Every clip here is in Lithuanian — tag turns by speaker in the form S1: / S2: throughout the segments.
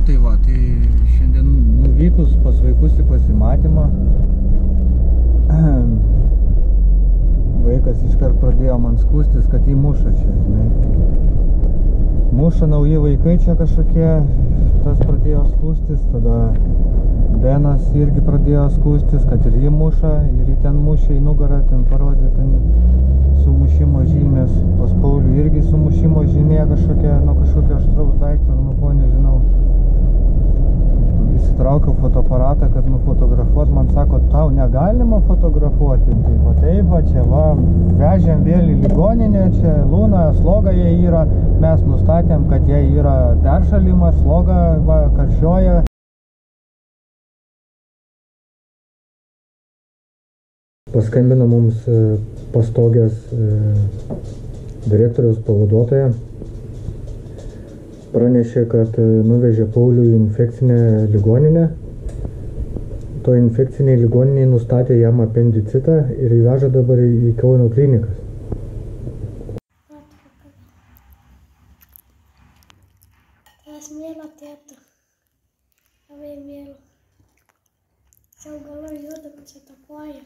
S1: tai va, tai šiandien nuvykus pas vaikus į pasimatymą, vaikas iškart pradėjo man skųstis, kad jį muša čia, žinai. Muša nauji vaikai čia kažkokie, tas pradėjo skųstis, tada Benas irgi pradėjo skųstis, kad ir jį muša, ir jį ten mušė į nugarą, ten parodė ten sumušimo žymės, pas Paulių irgi sumušimo žymė kažkokia, nuo kažkokio aštraus daikto, nuo ko nežinau. Įsitraukiau fotoaparatą, kad nufotografuot, man sako, tau negalima fotografuoti, tai va taip, va čia va, vežėm vėl į ligoninę, čia Luna, sloga jai yra, mes nustatėm, kad jai yra peršalimas, sloga, va, karščioja. Paskambino mums pastogės direktoriaus pavaduotoja. Pranešė, kad nuvežė Paulių į infekcinę ligoninę. To infekciniai ligoniniai nustatė jam apendicitą ir įveža dabar į Kauno klinikas.
S2: Tavęs myliu, tėti. Labai myliu. Čia augalai juda, kad čia takoja.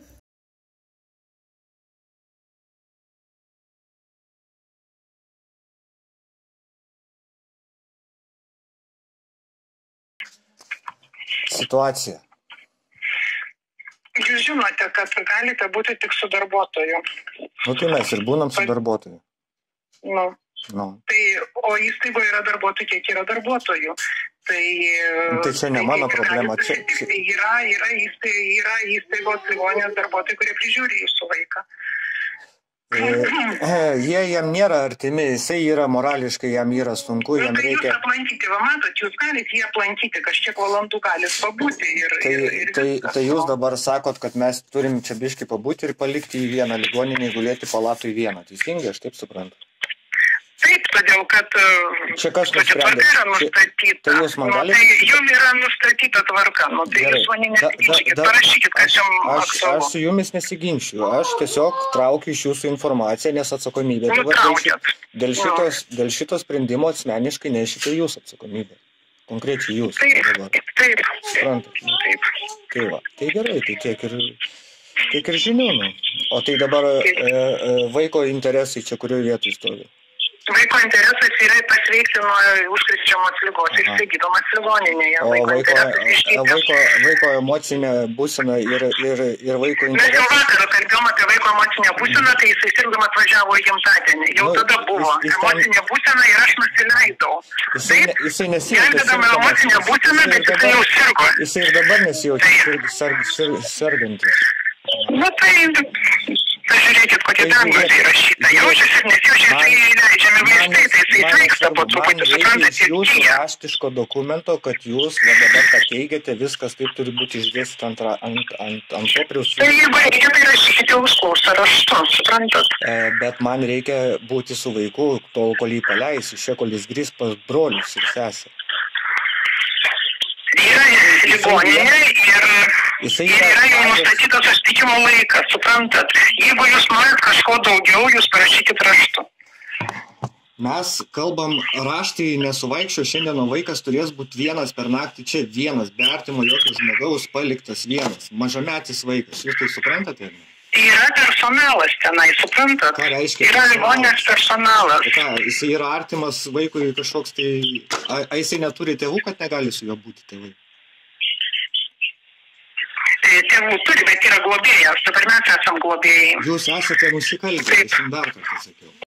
S1: Situacija.
S3: Jūs žinote, kad galite būti tik su darbuotoju.
S1: Nu tai mes ir būnam su darbuotoju.
S3: Nu. Tai, o įstaigoje yra darbuotojų, kiek yra darbuotojų. Tai
S1: čia ne mano problema.
S3: Yra įstaigos ligoninės darbuotojai, kurie prižiūri jūsų vaiką.
S1: Jie jam nėra artimi, jisai yra morališkai, jam yra sunku, jam reikia...
S3: Jūs aplankyti, va matot, jūs galite jį aplankyti, kažkiek valandų galit pabūti.
S1: Tai jūs dabar sakot, kad mes turim čia biškį pabūti ir palikti į vieną ligoninį, gulėti palatų į vieną. Teisingai, aš taip suprantu.
S3: Taip, todėl, kad
S1: čia kas nusprendė?
S3: Tvarka yra nustatyta.
S1: Tai jūs man galite...
S3: Tai jums yra nustatyta tvarka. Tai jūs mane nesiginčykit, parašykit, kas jums aktualu.
S1: Aš su jumis nesiginčiu. Aš tiesiog traukiu iš jūsų informaciją, nes atsakomybė. Dėl šito sprendimo asmeniškai nešite jūs atsakomybę. Konkrečiai jūs.
S3: Taip.
S1: Suprantate? Tai va. Tai gerai, tai tiek ir žinių. O tai dabar vaiko interesai čia kurioje vietoje stovi?
S3: Vaiko interesas yra pasveikti nuo užkrečiamos ligos ir jisai gydomas ligoninėje.
S1: Vaiko emocinė būsena ir vaiko interesas.
S3: Mes jau vakar kalbėjom apie vaiko emocinę būseną, tai jisai sirgdamas atvažiavo į gimtadienį. Jau tada buvo emocinė būsena ir aš nusileidau.
S1: Jisai nesijaučia.
S3: Gelbėdama emocinę būseną, bet jisai jau sirgo.
S1: Jisai ir dabar nesijaučia sergantis.
S3: Nu tai... Pažiūrėkit, kokie diagnozė įrašyta. Jaučiasi ir nesijaučia, jisai leidžiami vaistai, tai jisai sveiksta po truputį, suprantate, ir
S1: jūsų raštiško dokumento, kad jūs dabar ką teigiate, viskas taip turi būti išdėstyta ant popieriaus.
S3: Tai jeigu reikia, tai rašykite užklausą raštu, suprantat.
S1: Bet man reikia būti su vaiku, tol kol jį paleis, iš čia kol jis grįs pas brolius ir sesę.
S3: Yra ligoninė ir yra jau nustatytas susitikimo laikas, suprantat. Jeigu jūs norit kažko daugiau, jūs parašykit raštu.
S1: Mes kalbam raštai nesuvaikščio, šiandieno vaikas turės būti vienas per naktį, čia vienas, be artimo jokio žmogaus paliktas vienas, mažametis vaikas. Jūs tai suprantate?
S3: Yra personalas tenai, suprantat?
S1: Ką reiškia?
S3: Yra ligoninės personalas.
S1: Ką, jisai yra artimas vaikui kažkoks tai... A jisai neturi tėvų, kad negali su juo būti tėvai?
S3: Tėvų turi, bet yra globėjas. Dabar mes esam globėjai.
S1: Jūs esate nusikaltėliai, aš jums dar kartą sakiau.